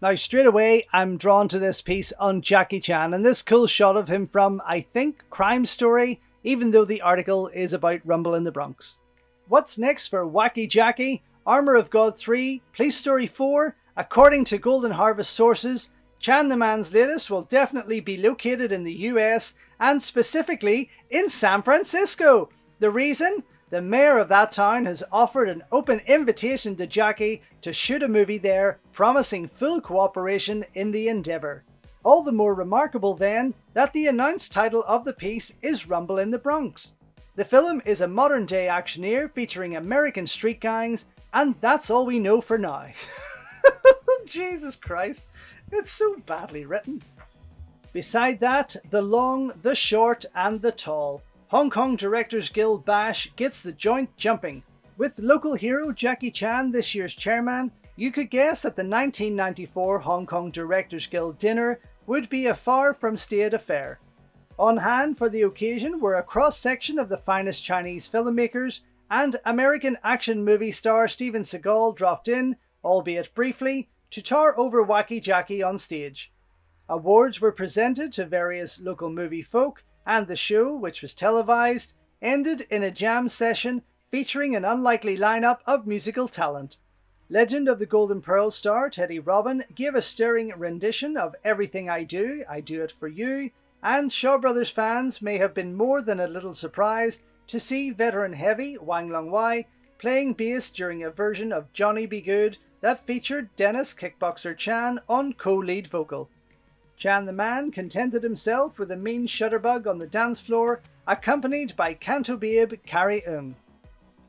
Now straight away I'm drawn to this piece on Jackie Chan and this cool shot of him from, I think, Crime Story, even though the article is about Rumble in the Bronx. What's next for Wacky Jackie? Armour of God 3, Police Story 4, according to Golden Harvest sources, Chan the Man's latest will definitely be located in the US and specifically in San Francisco. The reason? The mayor of that town has offered an open invitation to Jackie to shoot a movie there, promising full cooperation in the endeavour. All the more remarkable then that the announced title of the piece is Rumble in the Bronx. The film is a modern day actioneer featuring American street gangs, and that's all we know for now. Jesus Christ, it's so badly written. Beside that, the long, the short and the tall. Hong Kong Directors Guild Bash gets the joint jumping. With local hero Jackie Chan this year's chairman, you could guess that the 1994 Hong Kong Directors Guild dinner would be a far from staid affair. On hand for the occasion were a cross-section of the finest Chinese filmmakers, and American action movie star Steven Seagal dropped in, albeit briefly, to tower over Wacky Jackie on stage. Awards were presented to various local movie folk, and the show, which was televised, ended in a jam session featuring an unlikely lineup of musical talent. Legend of the Golden Pearl star Teddy Robin gave a stirring rendition of Everything I Do It For You, and Shaw Brothers fans may have been more than a little surprised to see veteran heavy Wang Long-wai playing bass during a version of Johnny Be Good that featured Dennis Kickboxer Chan on co-lead vocal. Chan the Man contented himself with a mean shutterbug on the dance floor, accompanied by Canto Babe Carrie Eung.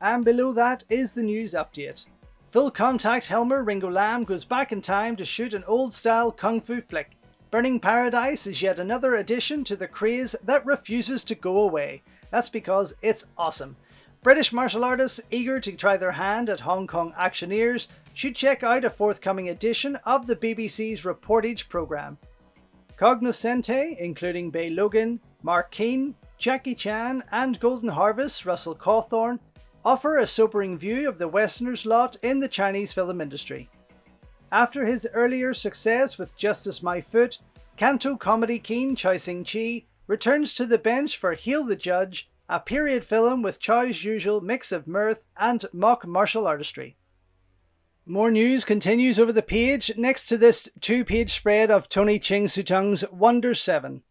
And below that is the news update. Full Contact Helmer Ringo Lam goes back in time to shoot an old-style kung fu flick. Burning Paradise is yet another addition to the craze that refuses to go away. That's because it's awesome. British martial artists eager to try their hand at Hong Kong actioneers should check out a forthcoming edition of the BBC's Reportage programme. Cognoscente, including Bay Logan, Mark Keane, Jackie Chan and Golden Harvest's Russell Cawthorne, offer a sobering view of the Westerners' lot in the Chinese film industry. After his earlier success with Justice My Foot, Canto comedy keen Choi Sing-chi returns to the bench for Heal the Judge, a period film with Chow's usual mix of mirth and mock martial artistry. More news continues over the page next to this 2-page spread of Tony Ching Sutung's Wonder 7.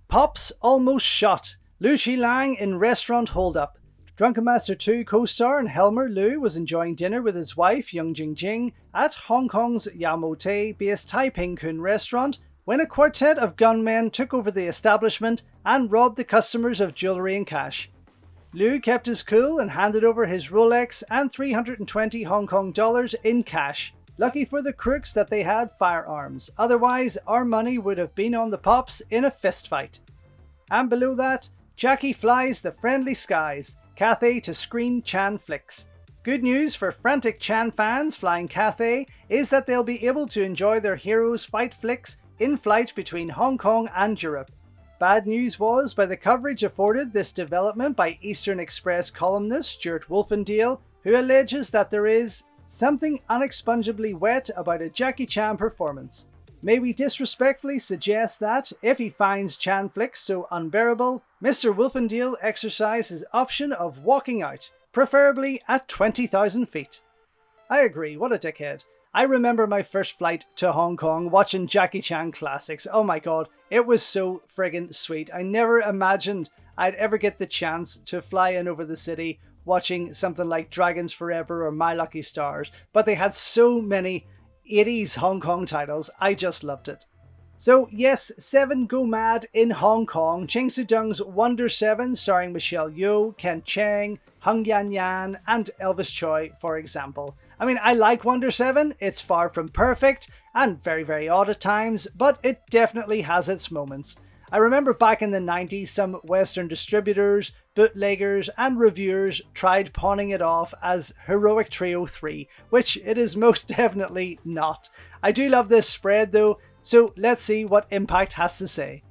Pops almost shot. Lu Chi Lang in restaurant holdup. Drunken Master 2 co-star and Helmer Lu was enjoying dinner with his wife Yung Jing Jing at Hong Kong's Yau Mo Tei based Tai Ping Kun restaurant when a quartet of gunmen took over the establishment and robbed the customers of jewellery and cash. Liu kept his cool and handed over his Rolex and 320 Hong Kong dollars in cash. Lucky for the crooks that they had firearms, otherwise our money would have been on the pops in a fistfight. And below that, Jackie flies the friendly skies, Cathay to screen Chan flicks. Good news for frantic Chan fans flying Cathay is that they'll be able to enjoy their heroes' fight flicks in flight between Hong Kong and Europe. Bad news was by the coverage afforded this development by Eastern Express columnist Stuart Wolfendale, who alleges that there is something unexpungably wet about a Jackie Chan performance. May we disrespectfully suggest that, if he finds Chan flicks so unbearable, Mr. Wolfendale exercise his option of walking out, preferably at 20,000 feet. I agree, what a dickhead. I remember my first flight to Hong Kong watching Jackie Chan classics. Oh my god, it was so friggin' sweet. I never imagined I'd ever get the chance to fly in over the city watching something like Dragons Forever or My Lucky Stars, but they had so many 80s Hong Kong titles, I just loved it. So yes, 7 go mad in Hong Kong. Ching Soo-dung's Wonder 7 starring Michelle Yeoh, Ken Cheng, Hung Yan Yan and Elvis Choi, for example. I mean, I like Wonder 7, it's far from perfect and very, very odd at times, but it definitely has its moments. I remember back in the 90s some Western distributors, bootleggers and reviewers tried pawning it off as Heroic Trio 3, which it is most definitely not. I do love this spread though, so let's see what Impact has to say.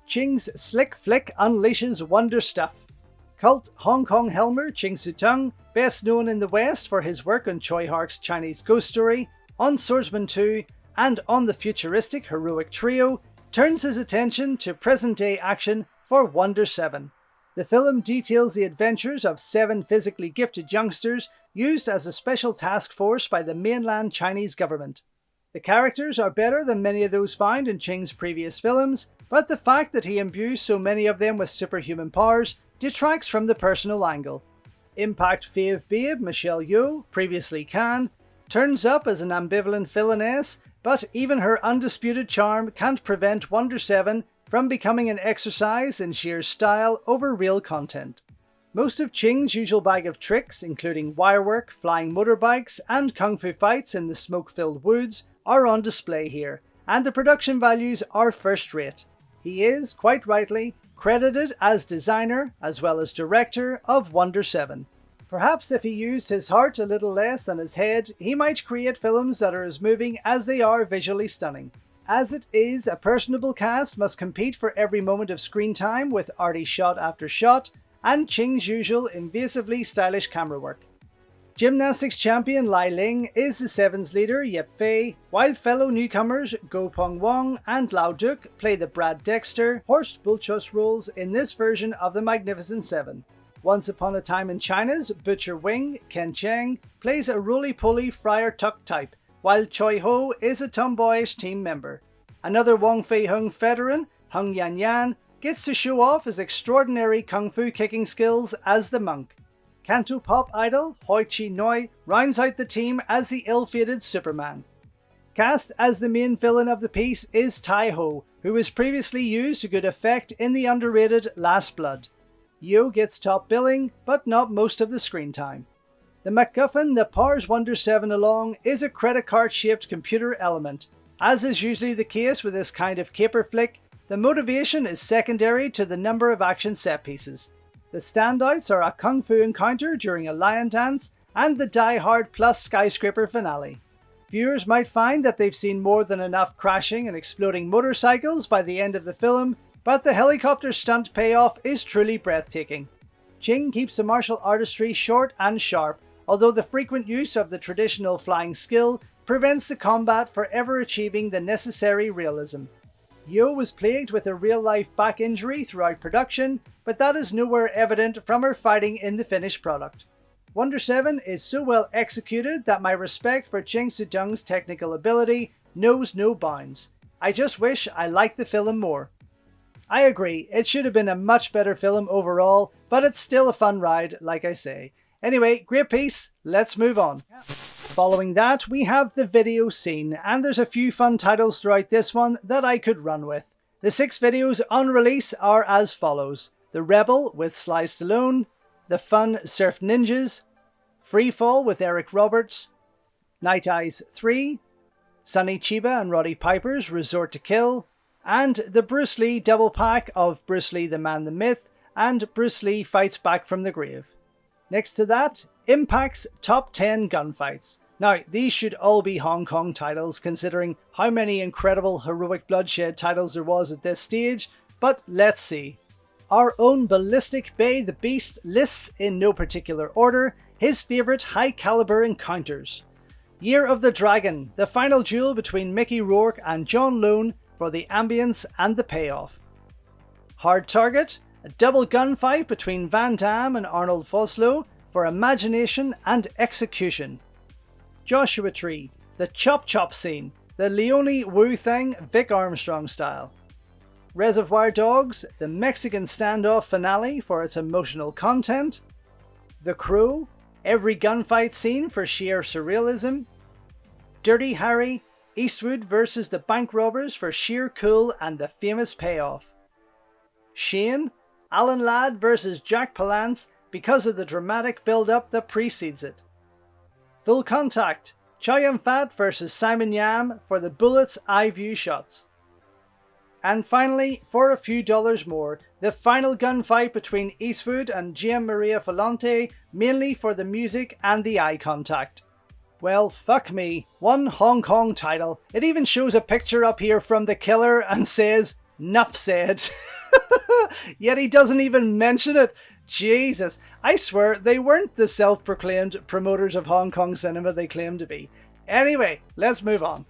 Ching's slick flick unleashes wonder stuff. Cult Hong Kong Helmer Ching Soo-tung, best known in the West for his work on Choi Hark's Chinese Ghost Story, on Swordsman 2 and on the futuristic Heroic Trio, turns his attention to present-day action for Wonder 7. The film details the adventures of 7 physically gifted youngsters used as a special task force by the mainland Chinese government. The characters are better than many of those found in Ching's previous films, but the fact that he imbues so many of them with superhuman powers detracts from the personal angle. Impact fave babe Michelle Yeoh, previously Can, turns up as an ambivalent villainess, but even her undisputed charm can't prevent Wonder 7 from becoming an exercise in sheer style over real content. Most of Ching's usual bag of tricks, including wirework, flying motorbikes, and kung fu fights in the smoke-filled woods, are on display here, and the production values are first rate. He is, quite rightly, credited as designer as well as director of Wonder 7. Perhaps if he used his heart a little less than his head, he might create films that are as moving as they are visually stunning. As it is, a personable cast must compete for every moment of screen time with arty shot after shot, and Ching's usual invasively stylish camera work. Gymnastics champion Lai Ling is the Seven's leader Yip Fei, while fellow newcomers Go Pong Wong and Lau Duk play the Brad Dexter, Horst Bulchus roles in this version of the Magnificent Seven. Once Upon a Time in China's Butcher Wing, Ken Cheng, plays a roly-poly Friar Tuck type, while Choi Ho is a tomboyish team member. Another Wong Fei Hung veteran, Hung Yan Yan, gets to show off his extraordinary kung fu kicking skills as the monk. Canto pop idol Hoi Chi Noi rounds out the team as the ill-fated Superman. Cast as the main villain of the piece is Tai Ho, who was previously used to good effect in the underrated Last Blood. Yeoh gets top billing, but not most of the screen time. The MacGuffin that powers Wonder 7 along is a credit card-shaped computer element. As is usually the case with this kind of caper flick, the motivation is secondary to the number of action set pieces. The standouts are a kung fu encounter during a lion dance and the Die Hard Plus skyscraper finale. Viewers might find that they've seen more than enough crashing and exploding motorcycles by the end of the film, but the helicopter stunt payoff is truly breathtaking. Ching keeps the martial artistry short and sharp, although the frequent use of the traditional flying skill prevents the combat from ever achieving the necessary realism. Yeoh was plagued with a real-life back injury throughout production, but that is nowhere evident from her fighting in the finished product. Wonder 7 is so well executed that my respect for Ching Soo-dung's technical ability knows no bounds. I just wish I liked the film more. I agree, it should have been a much better film overall, but it's still a fun ride, like I say. Anyway, great piece, let's move on. Following that, we have the video scene, and there's a few fun titles throughout this one that I could run with. The 6 videos on release are as follows: The Rebel with Sly Stallone, The Fun Surf Ninjas, Freefall with Eric Roberts, Night Eyes 3, Sonny Chiba and Roddy Piper's Resort to Kill, and the Bruce Lee double pack of Bruce Lee the Man the Myth and Bruce Lee Fights Back from the Grave. Next to that, Impact's Top 10 Gunfights. Now, these should all be Hong Kong titles considering how many incredible heroic bloodshed titles there was at this stage, but let's see. Our own Ballistic Bay the Beast lists in no particular order his favourite high caliber encounters. Year of the Dragon, the final duel between Mickey Rourke and John Lone for the ambience and the payoff. Hard Target, a double gunfight between Van Damme and Arnold Vosloo for imagination and execution. Joshua Tree, the Chop Chop scene, the Leone Wu Thang Vic Armstrong style. Reservoir Dogs, the Mexican standoff finale for its emotional content. The Crow, every gunfight scene for sheer surrealism. Dirty Harry, Eastwood versus the bank robbers for sheer cool and the famous payoff. Shane, Alan Ladd versus Jack Palance because of the dramatic build-up that precedes it. Full Contact, Chow Yun-fat versus Simon Yam for the bullets eye view shots. And finally, for a few dollars more, the final gunfight between Eastwood and Gian Maria Falante, mainly for the music and the eye contact. Well, fuck me, one Hong Kong title. It even shows a picture up here from the killer and says, "Nuff said." Yet he doesn't even mention it. Jesus, I swear they weren't the self-proclaimed promoters of Hong Kong cinema they claim to be. Anyway, let's move on.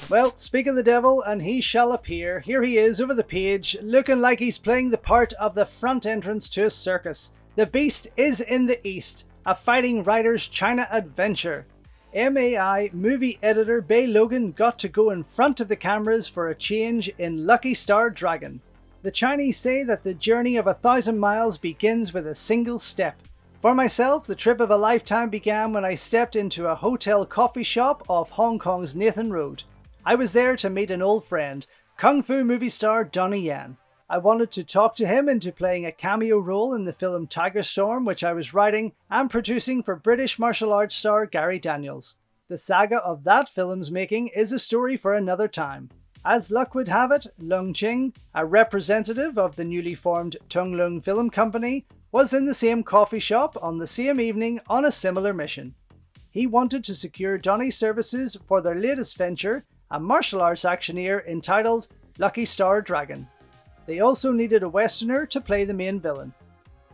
Well, speak of the devil and he shall appear. Here he is over the page, looking like he's playing the part of the front entrance to a circus. The Beast is in the East, a fighting writer's China adventure. MAI movie editor Bay Logan got to go in front of the cameras for a change in Lucky Star Dragon. The Chinese say that the journey of 1,000 miles begins with a single step. For myself, the trip of a lifetime began when I stepped into a hotel coffee shop off Hong Kong's Nathan Road. I was there to meet an old friend, Kung Fu movie star Donnie Yen. I wanted to talk to him into playing a cameo role in the film Tiger Storm, which I was writing and producing for British martial arts star Gary Daniels. The saga of that film's making is a story for another time. As luck would have it, Lung Ching, a representative of the newly formed Tung Lung Film Company, was in the same coffee shop on the same evening on a similar mission. He wanted to secure Donnie's services for their latest venture, a martial arts actioneer entitled Lucky Star Dragon. They also needed a Westerner to play the main villain.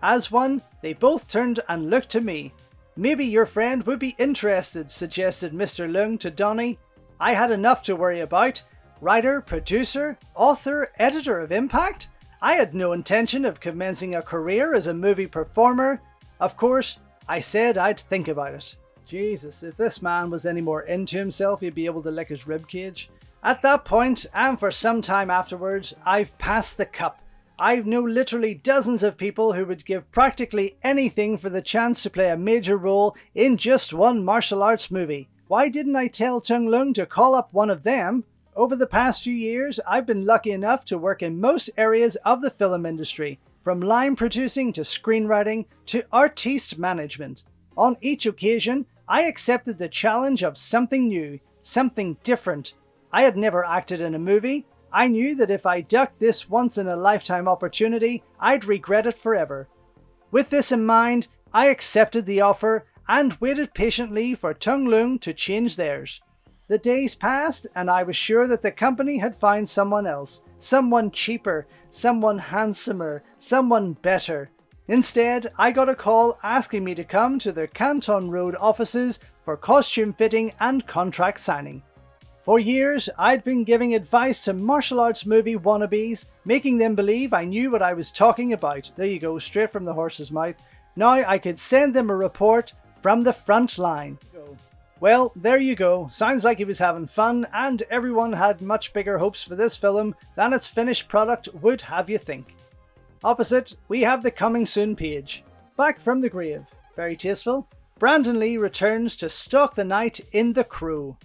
As one, they both turned and looked to me. "Maybe your friend would be interested," suggested Mr. Lung to Donnie. I had enough to worry about. Writer, producer, author, editor of Impact? I had no intention of commencing a career as a movie performer. Of course, I said I'd think about it. Jesus, if this man was any more into himself, he'd be able to lick his ribcage. At that point, and for some time afterwards, I've passed the cup. I know literally dozens of people who would give practically anything for the chance to play a major role in just one martial arts movie. Why didn't I tell Tung Lung to call up one of them? Over the past few years, I've been lucky enough to work in most areas of the film industry, from line producing to screenwriting to artiste management. On each occasion, I accepted the challenge of something new, something different. I had never acted in a movie. I knew that if I ducked this once-in-a-lifetime opportunity, I'd regret it forever. With this in mind, I accepted the offer and waited patiently for Tung Lung to change theirs. The days passed and I was sure that the company had found someone else, someone cheaper, someone handsomer, someone better. Instead, I got a call asking me to come to their Canton Road offices for costume fitting and contract signing. For years, I'd been giving advice to martial arts movie wannabes, making them believe I knew what I was talking about. There you go, straight from the horse's mouth. Now I could send them a report from the front line. Well, there you go. Sounds like he was having fun, and everyone had much bigger hopes for this film than its finished product would have you think. Opposite, we have the coming soon page. Back from the grave. Very tasteful. Brandon Lee returns to stalk the night in The Crew.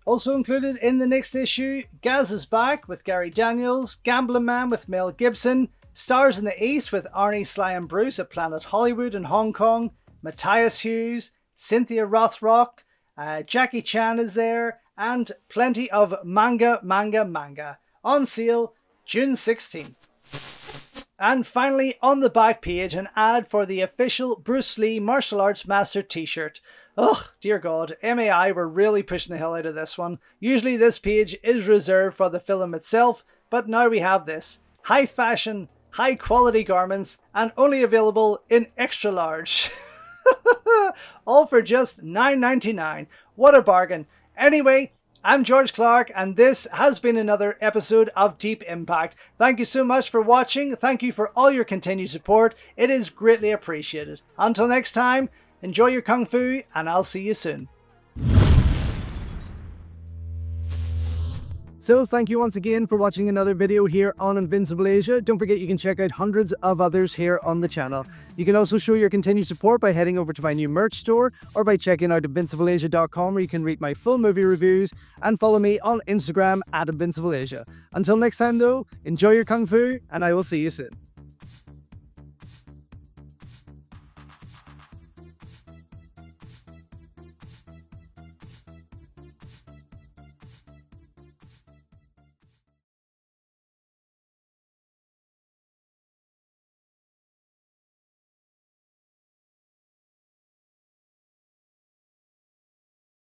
Also included in the next issue, Gaz is back with Gary Daniels, Gambling Man with Mel Gibson, Stars in the East with Arnie, Sly and Bruce at Planet Hollywood in Hong Kong, Matthias Hughes, Cynthia Rothrock, Jackie Chan is there, and plenty of manga on sale June 16th. And finally, on the back page, an ad for the official Bruce Lee Martial Arts Master t-shirt. Ugh, dear God, MAI were really pushing the hell out of this one. Usually this page is reserved for the film itself, but now we have this. High fashion, high quality garments, and only available in extra large. All for just $9.99. What a bargain. Anyway, I'm George Clark, and this has been another episode of Deep Impact. Thank you so much for watching. Thank you for all your continued support. It is greatly appreciated. Until next time, enjoy your Kung Fu, and I'll see you soon. So thank you once again for watching another video here on Invincible Asia. Don't forget you can check out hundreds of others here on the channel. You can also show your continued support by heading over to my new merch store or by checking out invincibleasia.com, where you can read my full movie reviews and follow me on Instagram at InvincibleAsia. Until next time though, enjoy your Kung Fu and I will see you soon.